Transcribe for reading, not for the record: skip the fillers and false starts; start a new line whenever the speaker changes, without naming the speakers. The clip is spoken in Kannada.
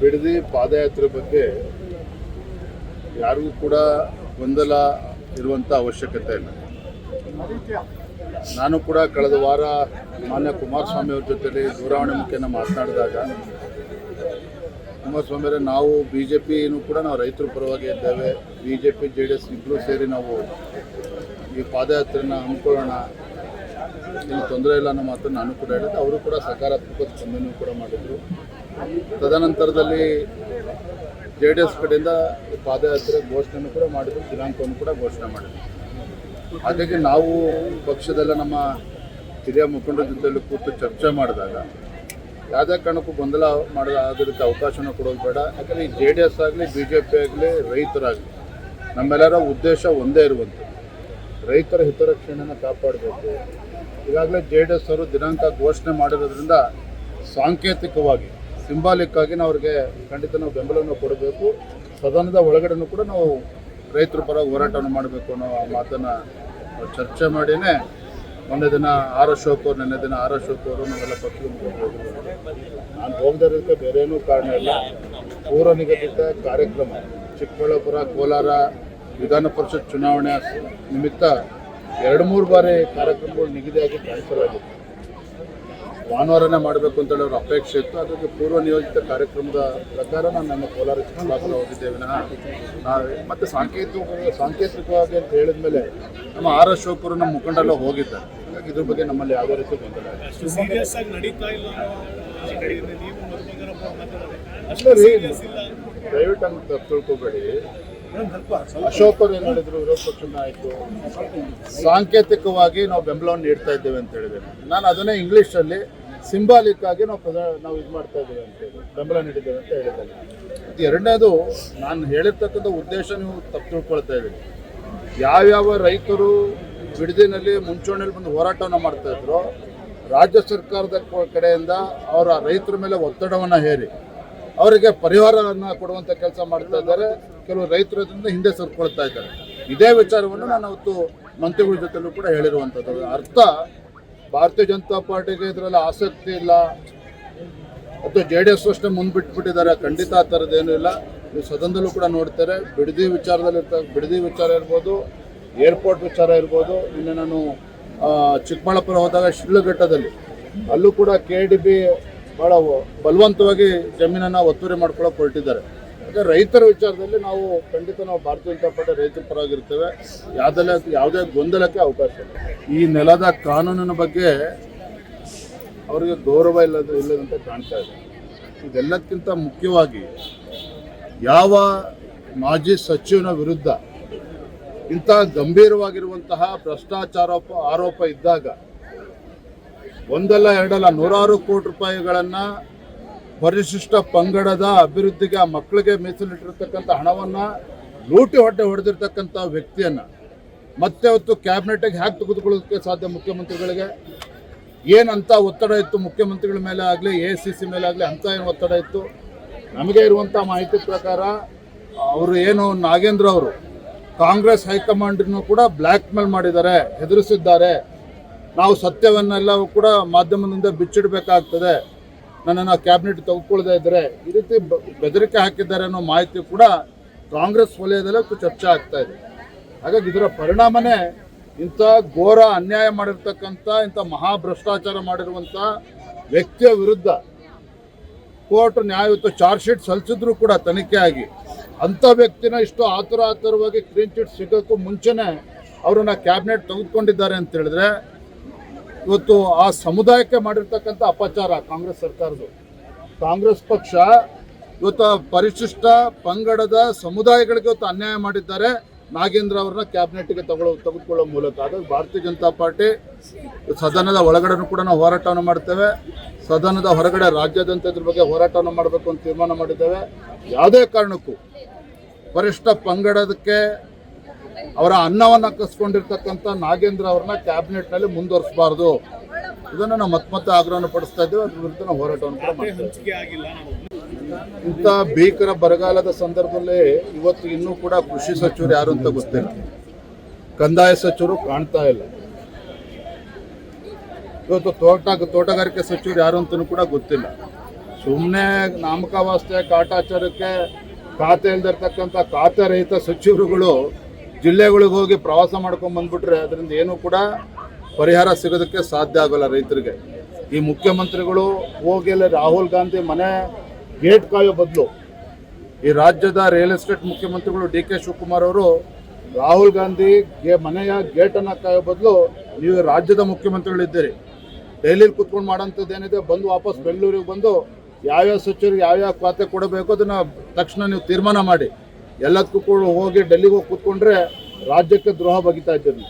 ಬಿಡದಿ ಪಾದಯಾತ್ರೆ ಬಗ್ಗೆ ಯಾರಿಗೂ ಕೂಡ ಗೊಂದಲ ಇರುವಂಥ ಅವಶ್ಯಕತೆ ಇಲ್ಲ. ನಾನು ಕೂಡ ಕಳೆದ ವಾರ ಮಾನ್ಯ ಕುಮಾರಸ್ವಾಮಿ ಅವ್ರ ಜೊತೆಲಿ ದೂರವಾಣಿ ಮುಖೇನ ಮಾತನಾಡಿದಾಗ ಕುಮಾರಸ್ವಾಮಿ ಅವರೇ, ನಾವು BJPನೂ ಕೂಡ ನಾವು ರೈತರ ಪರವಾಗಿ ಇದ್ದೇವೆ, BJP JDS ಇಬ್ಬರು ಸೇರಿ ನಾವು ಈ ಪಾದಯಾತ್ರೆನ ಹಮ್ಮಿಕೊಳ್ಳೋಣ, ಏನು ತೊಂದರೆ ಇಲ್ಲ ಅನ್ನೋ ಮಾತನ್ನು ನಾನು ಕೂಡ ಹೇಳಿದೆ. ಅವರು ಕೂಡ ಸಕಾರಾತ್ಮಕ ಸ್ಪಂದನೆ ಕೂಡ ಮಾಡಿದರು. ತದನಂತರದಲ್ಲಿ JDS ಕಡೆಯಿಂದ ಪಾದಯಾತ್ರೆ ಘೋಷಣೆಯನ್ನು ಕೂಡ ಮಾಡಿದ್ರು, ದಿನಾಂಕವನ್ನು ಕೂಡ ಘೋಷಣೆ ಮಾಡಿದ್ರು. ಹಾಗಾಗಿ ನಾವು ಪಕ್ಷದಲ್ಲ ನಮ್ಮ ಹಿರಿಯ ಮುಖಂಡರ ಜೊತೆಯಲ್ಲಿ ಕೂತು ಚರ್ಚೆ ಮಾಡಿದಾಗ ಯಾವುದೇ ಕಾರಣಕ್ಕೂ ಗೊಂದಲ ಆಗೋದಕ್ಕೆ ಅವಕಾಶನ ಕೊಡೋದು ಬೇಡ. ಯಾಕಂದರೆ ಈ JDS ಆಗಲಿ BJP ಆಗಲಿ ರೈತರಾಗಲಿ ನಮ್ಮೆಲ್ಲರ ಉದ್ದೇಶ ಒಂದೇ ಇರುವಂಥದ್ದು, ರೈತರ ಹಿತರಕ್ಷಣೆಯನ್ನು ಕಾಪಾಡಬೇಕು. ಈಗಾಗಲೇ JDS ಅವರು ದಿನಾಂಕ ಘೋಷಣೆ ಮಾಡಿರೋದ್ರಿಂದ ಸಾಂಕೇತಿಕವಾಗಿ ಸಿಂಬಾಲಿಕ್ ಆಗಿ ನಾವು ಅವ್ರಿಗೆ ಖಂಡಿತ ನಾವು ಬೆಂಬಲವನ್ನು ಕೊಡಬೇಕು. ಸದನದ ಒಳಗಡೆನೂ ಕೂಡ ನಾವು ರೈತರ ಪರ ಹೋರಾಟವನ್ನು ಮಾಡಬೇಕು ಅನ್ನೋ ಮಾತನ್ನು ಚರ್ಚೆ ಮಾಡಿನೇ ಮೊನ್ನೆ ದಿನ ಆರ್ ಅಶೋಕ್ ಅವರು ನಾವೆಲ್ಲ ಪಕ್ಷದ ನಾನು ಹೋಗದೇ ಇರೋದಕ್ಕೆ ಬೇರೆ ಏನೂ ಕಾರಣ ಇಲ್ಲ. ಪೂರ್ವ ನಿಗದಿತ ಕಾರ್ಯಕ್ರಮ ಚಿಕ್ಕಬಳ್ಳಾಪುರ ಕೋಲಾರ ವಿಧಾನ ಪರಿಷತ್ ಚುನಾವಣೆ ನಿಮಿತ್ತ 2-3 ಬಾರಿ ಕಾರ್ಯಕ್ರಮಗಳು ನಿಗದಿಯಾಗಿ ಕ್ಯಾನ್ಸಲ್ ಆಗಿತ್ತು. ಭಾನುವಾರನೇ ಮಾಡಬೇಕು ಅಂತೇಳಿ ಅವ್ರ ಅಪೇಕ್ಷೆ ಇತ್ತು. ಅದಕ್ಕೆ ಪೂರ್ವ ನಿಯೋಜಿತ ಕಾರ್ಯಕ್ರಮದ ಪ್ರಕಾರ ನಾನು ನಮ್ಮ ಕೋಲಾರ ಚಿಕ್ಕಬಳ್ಳಾಪುರ ಹೋಗಿದ್ದೇವೆ. ನಾವು ಮತ್ತು ಸಾಂಕೇತಿಕವಾಗಿ ಅಂತ ಹೇಳಿದ ಮೇಲೆ ನಮ್ಮ ಆರ್ ಅಶೋಕ್ ಅವರು ನಮ್ಮ ಮುಖಂಡೆಲ್ಲ ಹೋಗಿದ್ದಾರೆ. ಹಾಗಾಗಿ ಇದ್ರ ಬಗ್ಗೆ ನಮ್ಮಲ್ಲಿ ಯಾವುದೇ ರೀತಿ ಗೊಂದಲ ದಯವಿಟ್ಟು ಅಂತ ತಿಳ್ಕೊಬೇಡಿ. ಅಶೋಕ್ ಅವರು ಏನು ಹೇಳಿದ್ರು, ವಿರೋಧ ಪಕ್ಷದ ನಾಯಕರು ಸಾಂಕೇತಿಕವಾಗಿ ನಾವು ಬೆಂಬಲವನ್ನು ನೀಡ್ತಾ ಇದ್ದೇವೆ ಅಂತ ಹೇಳಿದ್ದೇನೆ. ನಾನು ಅದನ್ನೇ ಇಂಗ್ಲೀಷಲ್ಲಿ ಸಿಂಬಾಲಿಕ್ ಆಗಿ ನಾವು ಇದು ಮಾಡ್ತಾ ಇದ್ದೇವೆ ಅಂತೇಳಿ ಬೆಂಬಲ ನೀಡಿದ್ದೇವೆ ಅಂತ ಹೇಳಿದ್ದೇನೆ. ಇದು ಎರಡನೇದು, ನಾನು ಹೇಳಿರ್ತಕ್ಕಂಥ ಉದ್ದೇಶ ನೀವು ತಪ್ಪು ತಿಳ್ಕೊಳ್ತಾ ಇದ್ದೀನಿ. ಯಾವ್ಯಾವ ರೈತರು ಬಿಡದಿನಲ್ಲಿ ಮುಂಚೂಣಿಯಲ್ಲಿ ಬಂದು ಹೋರಾಟವನ್ನು ಮಾಡ್ತಾ ಇದ್ರು, ರಾಜ್ಯ ಸರ್ಕಾರದ ಕಡೆಯಿಂದ ಅವರ ರೈತರ ಮೇಲೆ ಒತ್ತಡವನ್ನು ಹೇರಿ ಅವರಿಗೆ ಪರಿಹಾರವನ್ನು ಕೊಡುವಂಥ ಕೆಲಸ ಮಾಡ್ತಾ ಇದ್ದಾರೆ. ಕೆಲವು ರೈತರಿಂದ ಹಿಂದೆ ಸರ್ಕೊಳ್ತಾ ಇದ್ದಾರೆ. ಇದೇ ವಿಚಾರವನ್ನು ನಾನು ಅವತ್ತು ಮಂತ್ರಿಗಳ ಜೊತೆಲೂ ಕೂಡ ಹೇಳಿರುವಂಥದ್ದು. ಅರ್ಥ ಭಾರತೀಯ ಜನತಾ ಪಾರ್ಟಿಗೆ ಇದರಲ್ಲಿ ಆಸಕ್ತಿ ಇಲ್ಲ ಅಥವಾ JDS ಅಷ್ಟೇ ಮುಂದ್ಬಿಟ್ಬಿಟ್ಟಿದ್ದಾರೆ, ಖಂಡಿತ ಆ ಥರದ್ದೇನೂ ಇಲ್ಲ. ನೀವು ಸದನದಲ್ಲೂ ಕೂಡ ನೋಡ್ತಾರೆ, ಬಿಡದಿ ವಿಚಾರ ಇರ್ಬೋದು, ಏರ್ಪೋರ್ಟ್ ವಿಚಾರ ಇರ್ಬೋದು. ನಿನ್ನೆ ನಾನು ಚಿಕ್ಕಬಳ್ಳಾಪುರ ಹೋದಾಗ ಶಿಡ್ಲಘಟ್ಟದಲ್ಲಿ ಅಲ್ಲೂ ಕೂಡ KDB ಭಾಳ ಬಲವಂತವಾಗಿ ಜಮೀನನ್ನು ಒತ್ತುವರಿ ಮಾಡ್ಕೊಳ್ಳೋಕೆ ಹೊರಟಿದ್ದಾರೆ. ಯಾಕಂದರೆ ರೈತರ ವಿಚಾರದಲ್ಲಿ ನಾವು ಖಂಡಿತ ನಾವು ಭಾರತೀಯ ಜನತಾ ಪಾರ್ಟಿ ರೈತರ ಪರವಾಗಿರ್ತೇವೆ. ಯಾವುದೇ ಗೊಂದಲಕ್ಕೆ ಅವಕಾಶ ಇಲ್ಲ. ಈ ನೆಲದ ಕಾನೂನಿನ ಬಗ್ಗೆ ಅವರಿಗೆ ಗೌರವ ಇಲ್ಲದಂತೆ ಕಾಣ್ತಾ ಇದೆ. ಇದೆಲ್ಲಕ್ಕಿಂತ ಮುಖ್ಯವಾಗಿ ಯಾವ ಮಾಜಿ ಸಚಿವನ ವಿರುದ್ಧ ಇಂಥ ಗಂಭೀರವಾಗಿರುವಂತಹ ಭ್ರಷ್ಟಾಚಾರ ಆರೋಪ ಇದ್ದಾಗ ಒಂದಲ್ಲ ಎರಡಲ್ಲ 100 ಕೋಟಿ ರೂಪಾಯಿಗಳನ್ನು ಪರಿಶಿಷ್ಟ ಪಂಗಡದ ಅಭಿವೃದ್ಧಿಗೆ ಆ ಮಕ್ಕಳಿಗೆ ಮೀಸಲಿಟ್ಟಿರ್ತಕ್ಕಂಥ ಹಣವನ್ನು ಲೂಟಿ ಹೊಡೆದಿರ್ತಕ್ಕಂಥ ವ್ಯಕ್ತಿಯನ್ನು ಮತ್ತೆ ಅವತ್ತು ಕ್ಯಾಬಿನೆಟ್ಗೆ ಹ್ಯಾಕ್ ತೆಗೆದುಕೊಳ್ಳೋದಕ್ಕೆ ಸಾಧ್ಯ? ಮುಖ್ಯಮಂತ್ರಿಗಳಿಗೆ ಏನಂತ ಒತ್ತಡ ಇತ್ತು ಮುಖ್ಯಮಂತ್ರಿಗಳ ಮೇಲೆ ಆಗಲಿ ACC ಮೇಲೆ ಆಗಲಿ, ಅಂಥ ಏನು ಒತ್ತಡ ಇತ್ತು? ನಮಗೆ ಇರುವಂಥ ಮಾಹಿತಿ ಪ್ರಕಾರ ಅವರು ಏನು ನಾಗೇಂದ್ರ ಅವರು ಕಾಂಗ್ರೆಸ್ ಹೈಕಮಾಂಡನ್ನು ಕೂಡ ಬ್ಲ್ಯಾಕ್ ಮೇಲ್ ಮಾಡಿದ್ದಾರೆ, ಹೆದರಿಸಿದ್ದಾರೆ. ನಾವು ಸತ್ಯವನ್ನೆಲ್ಲವೂ ಕೂಡ ಮಾಧ್ಯಮದಿಂದ ಬಿಚ್ಚಿಡಬೇಕಾಗ್ತದೆ, ನನ್ನನ್ನು ಕ್ಯಾಬಿನೆಟ್ ತೆಗೆದುಕೊಳ್ಳದೇ ಇದ್ದರೆ ಈ ರೀತಿ ಬೆದರಿಕೆ ಹಾಕಿದ್ದಾರೆ ಅನ್ನೋ ಮಾಹಿತಿ ಕೂಡ ಕಾಂಗ್ರೆಸ್ ವಲಯದಲ್ಲೇ ಚರ್ಚೆ ಆಗ್ತಾ ಇದೆ. ಹಾಗಾಗಿ ಇದರ ಪರಿಣಾಮನೇ ಇಂಥ ಘೋರ ಅನ್ಯಾಯ ಮಾಡಿರ್ತಕ್ಕಂಥ ಇಂಥ ಮಹಾಭ್ರಷ್ಟಾಚಾರ ಮಾಡಿರುವಂಥ ವ್ಯಕ್ತಿಯ ವಿರುದ್ಧ ಕೋರ್ಟ್ ನ್ಯಾಯಯುತ ಚಾರ್ಜ್ ಶೀಟ್ ಸಲ್ಲಿಸಿದ್ರು ಕೂಡ ತನಿಖೆ ಆಗಿ ಅಂಥ ವ್ಯಕ್ತಿನ ಇಷ್ಟು ಆತುರವಾಗಿ ಕ್ಲೀನ್ ಚಿಟ್ ಸಿಗೋಕ್ಕೂ ಮುಂಚೆನೇ ಅವರನ್ನು ಕ್ಯಾಬಿನೆಟ್ ತೆಗೆದುಕೊಂಡಿದ್ದಾರೆ ಅಂತ ಹೇಳಿದ್ರೆ ಇವತ್ತು ಆ ಸಮುದಾಯಕ್ಕೆ ಮಾಡಿರ್ತಕ್ಕಂಥ ಅಪಚಾರ ಕಾಂಗ್ರೆಸ್ ಸರ್ಕಾರದ್ದು. ಕಾಂಗ್ರೆಸ್ ಪಕ್ಷ ಇವತ್ತು ಪರಿಶಿಷ್ಟ ಪಂಗಡದ ಸಮುದಾಯಗಳಿಗೆ ಇವತ್ತು ಅನ್ಯಾಯ ಮಾಡಿದ್ದಾರೆ ನಾಗೇಂದ್ರ ಅವ್ರನ್ನ ಕ್ಯಾಬಿನೆಟ್ಗೆ ತೆಗೆದುಕೊಳ್ಳೋ ಮೂಲಕ. ಹಾಗಾಗಿ ಭಾರತೀಯ ಜನತಾ ಪಾರ್ಟಿ ಸದನದ ಒಳಗಡೆನೂ ಕೂಡ ನಾವು ಹೋರಾಟವನ್ನು ಮಾಡ್ತೇವೆ, ಸದನದ ಹೊರಗಡೆ ರಾಜ್ಯಾದ್ಯಂತ ಇದ್ರ ಬಗ್ಗೆ ಹೋರಾಟವನ್ನು ಮಾಡಬೇಕು ಅಂತ ತೀರ್ಮಾನ ಮಾಡಿದ್ದೇವೆ. ಯಾವುದೇ ಕಾರಣಕ್ಕೂ ಪರಿಶಿಷ್ಟ ಪಂಗಡದಕ್ಕೆ ಅವರ ಅನ್ನವನ್ನು ಕಸ್ಕೊಂಡಿರ್ತಕ್ಕಂಥ ನಾಗೇಂದ್ರ ಅವ್ರನ್ನ ಕ್ಯಾಬಿನೆಟ್ನಲ್ಲಿ ಮುಂದುವರಿಸಬಾರ್ದು. ಇದನ್ನು ನಾವು ಮತ್ತೆ ಆಗ್ರಹವನ್ನು ಪಡಿಸ್ತಾ ಇದ್ದೇವೆ. ಅದ್ರ ವಿರುದ್ಧ ನಾವು ಹೋರಾಟವನ್ನು ಕೂಡ ಮಾಡ್ತೇವೆ. ಇಂಥ ಭೀಕರ ಬರಗಾಲದ ಸಂದರ್ಭದಲ್ಲಿ ಇವತ್ತು ಇನ್ನೂ ಕೂಡ ಕೃಷಿ ಸಚಿವರು ಯಾರು ಅಂತ ಗೊತ್ತಿಲ್ಲ, ಕಂದಾಯ ಸಚಿವರು ಕಾಣ್ತಾ ಇಲ್ಲ, ಇವತ್ತು ತೋಟಗಾರಿಕೆ ಸಚಿವರು ಯಾರು ಅಂತಲೂ ಕೂಡ ಗೊತ್ತಿಲ್ಲ. ಸುಮ್ಮನೆ ನಾಮಕಾವಾಸ್ತೆ ಕಾಟಾಚಾರಕ್ಕೆ ಖಾತೆ ಇಲ್ದಿರ್ತಕ್ಕಂಥ ಖಾತೆ ರಹಿತ ಸಚಿವರುಗಳು ಜಿಲ್ಲೆಗಳಿಗೆ ಹೋಗಿ ಪ್ರವಾಸ ಮಾಡ್ಕೊಂಡು ಬಂದ್ಬಿಟ್ರೆ ಅದರಿಂದ ಏನೂ ಕೂಡ ಪರಿಹಾರ ಸಿಗೋದಕ್ಕೆ ಸಾಧ್ಯ ಆಗೋಲ್ಲ ರೈತರಿಗೆ. ಈ ಮುಖ್ಯಮಂತ್ರಿಗಳು ಹೋಗಿ ರಾಹುಲ್ ಗಾಂಧಿ ಮನೆ ಗೇಟ್ ಕಾಯೋ ಬದಲು ಈ ರಾಜ್ಯದ ರಿಯಲ್ ಎಸ್ಟೇಟ್ ಮುಖ್ಯಮಂತ್ರಿಗಳು ಡಿ ಕೆ ಶಿವಕುಮಾರ್ ಅವರು ರಾಹುಲ್ ಗಾಂಧಿ ಮನೆಯ ಗೇಟನ್ನು ಕಾಯೋ ಬದಲು ನೀವು ರಾಜ್ಯದ ಮುಖ್ಯಮಂತ್ರಿಗಳಿದ್ದೀರಿ, ಡೈಲಿಲಿ ಕುತ್ಕೊಂಡು ಮಾಡೋಂಥದ್ದು ಏನಿದೆ ಬಂದು ವಾಪಸ್ ಬೆಂಗಳೂರಿಗೆ ಬಂದು ಯಾವ್ಯಾವ ಸಚಿವರಿಗೆ ಯಾವ್ಯಾವ ಖಾತೆ ಕೊಡಬೇಕು ಅದನ್ನು ತಕ್ಷಣ ನೀವು ತೀರ್ಮಾನ ಮಾಡಿ. ಎಲ್ಲದಕ್ಕೂ ಕೂಡ ಹೋಗಿ ಡೆಲ್ಲಿಗೆ ಹೋಗಿ ಕೂತ್ಕೊಂಡ್ರೆ ರಾಜ್ಯಕ್ಕೆ ದ್ರೋಹ ಬಗಿತಾ ಇದ್ದೀರಿ.